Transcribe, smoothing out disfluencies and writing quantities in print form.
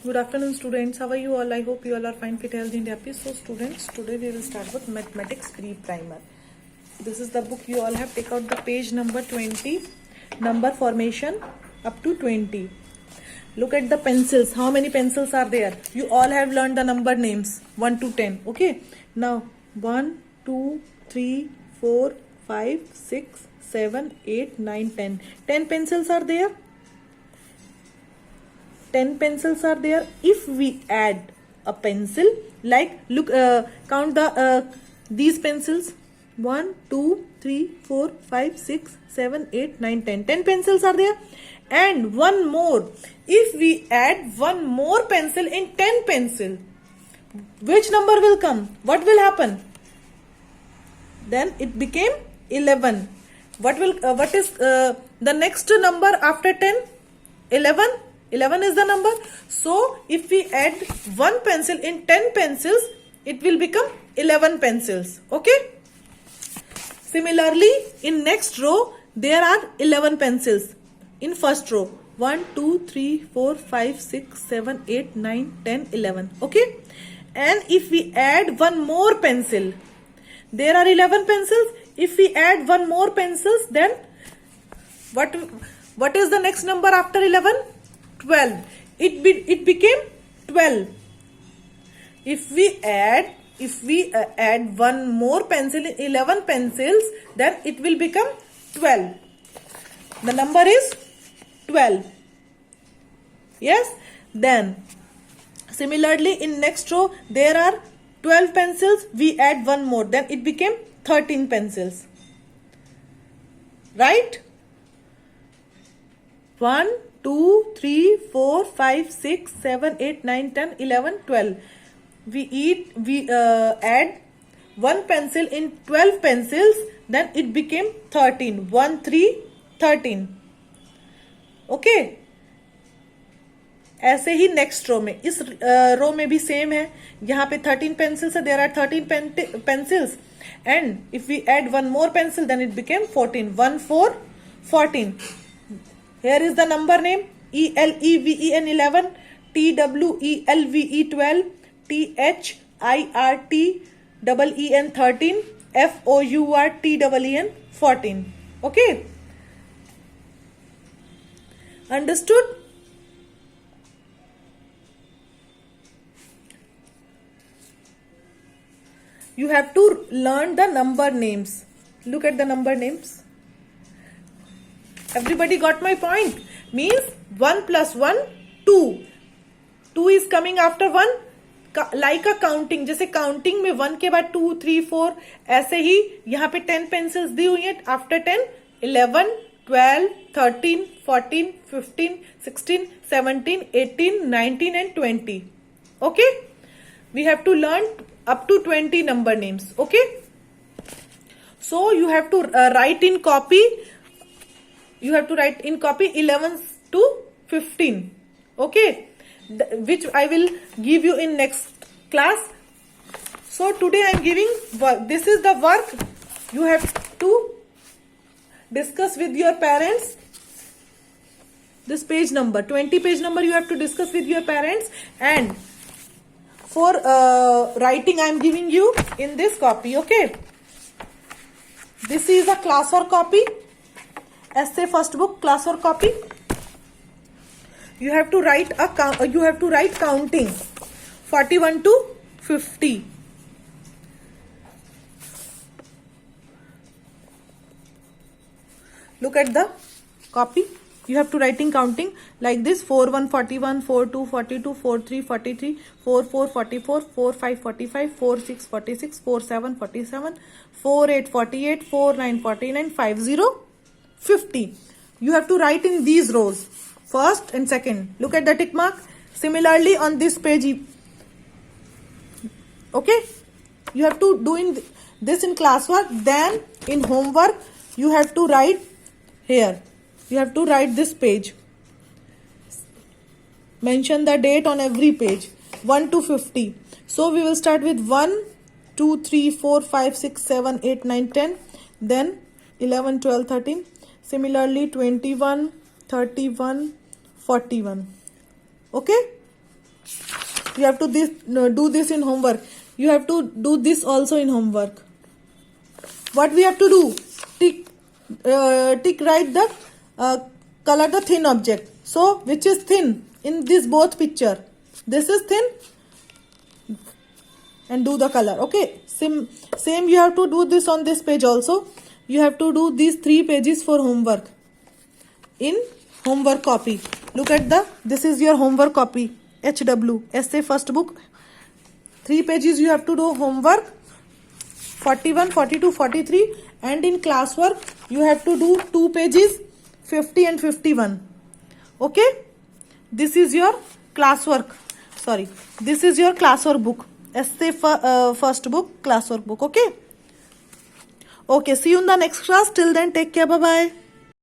Good afternoon, students. How are you all? I hope you all are fine, fit, healthy, and happy. So, students, today we will start with Mathematics Pre-Primer. This is the book you all have. Take out the page number 20, number formation up to 20. Look at the pencils. How many pencils are there? You all have learned the number names 1 to 10. Okay. Now 1, 2, 3, 4, 5, 6, 7, 8, 9, 10. 10 pencils are there. 10 pencils are there. If we add a pencil, like look, count the these pencils. 1, 2, 3, 4, 5, 6, 7, 8, 9, 10. 10 pencils are there. And one more. If we add one more pencil in 10 pencil, which number will come? What will happen? Then it became 11. What is the next number after 10? 11. 11 is the number. So if we add one pencil in 10 pencils, it will become 11 pencils. Okay. Similarly, in next row, there are 11 pencils. In first row, 1, 2, 3, 4, 5, 6, 7, 8, 9, 10, 11. Okay. And if we add one more pencil, there are 11 pencils. If we add one more pencils, then what is the next number after 11? 12. It became 12. If we add one more pencil in 11 pencils, then it will become 12. The number is 12. Yes. Then similarly, in next row there are 12 pencils. We add one more, then it became 13 pencils. Right? 1, 2, 3, 4, 5, 6, 7, 8, 9, 10, 11, 12. We add one pencil in 12 pencils, then it became 13. 1, 3, 13. Okay. ऐसे ही next row में, इस रो में भी same है. यहाँ पे 13 pencils है. There are 13 pencils. And if we add one more pencil, then it became 14. 1, 4, 14. Here is the number name: ELEVEN 11, TWELVE 12, THIRTEEN 13, FOURTEEN 14. Okay. Understood? You have to learn the number names. Look at the number names. Everybody got my point? Means 1 plus 1, 2. 2 is coming after 1. Like a counting. जैसे counting में 1 के बाद 2, 3, 4. ऐसे ही यहाँ पे 10 pencils दी हुई हैं. After 10, 11, 12, 13, 14, 15, 16, 17, 18, 19 and 20. Okay? We have to learn up to 20 number names. Okay? So you have to write in copy. You have to write in copy 11 to 15. Okay? Which I will give you in next class. So today I am giving work. This is the work you have to discuss with your parents. This page number, 20 page number, you have to discuss with your parents. And for writing I am giving you in this copy. Okay? This is a classwork copy. Essay first book, classwork copy. You have to write counting 41 to 50. Look at the copy. You have to write in counting like this: 4 1 41, 4 2 42, 4 3 43, 4 4 44, 4 5 45, 4 6 46, 4 7 47, 4 8 48, 4 9 49, 5 0 50. You have to write in these rows, first and second. Look at the tick mark. Similarly on this page. Okay? You have to do this in classwork. Then in homework you have to write here. You have to write this page. Mention the date on every page. 1 to 50. So we will start with 1, 2, 3, 4, 5, 6, 7, 8, 9, 10. Then 11, 12, 13. Similarly 21, 31, 41. Okay. You have to do this in homework. You have to do this also in homework. What we have to do? Tick write the color the thin object. So which is thin in this both picture? This is thin, and do the color. Okay, same you have to do this on this page also. You have to do these 3 pages for homework in homework copy. Look at this is your homework copy, HW essay first book. 3 pages you have to do homework, 41, 42, 43, and in classwork you have to do 2 pages, 50 and 51. Okay, this is your classwork. Sorry, this is your classwork book, essay first book, classwork book. Okay, see you in the next class. Till then, take care. Bye bye.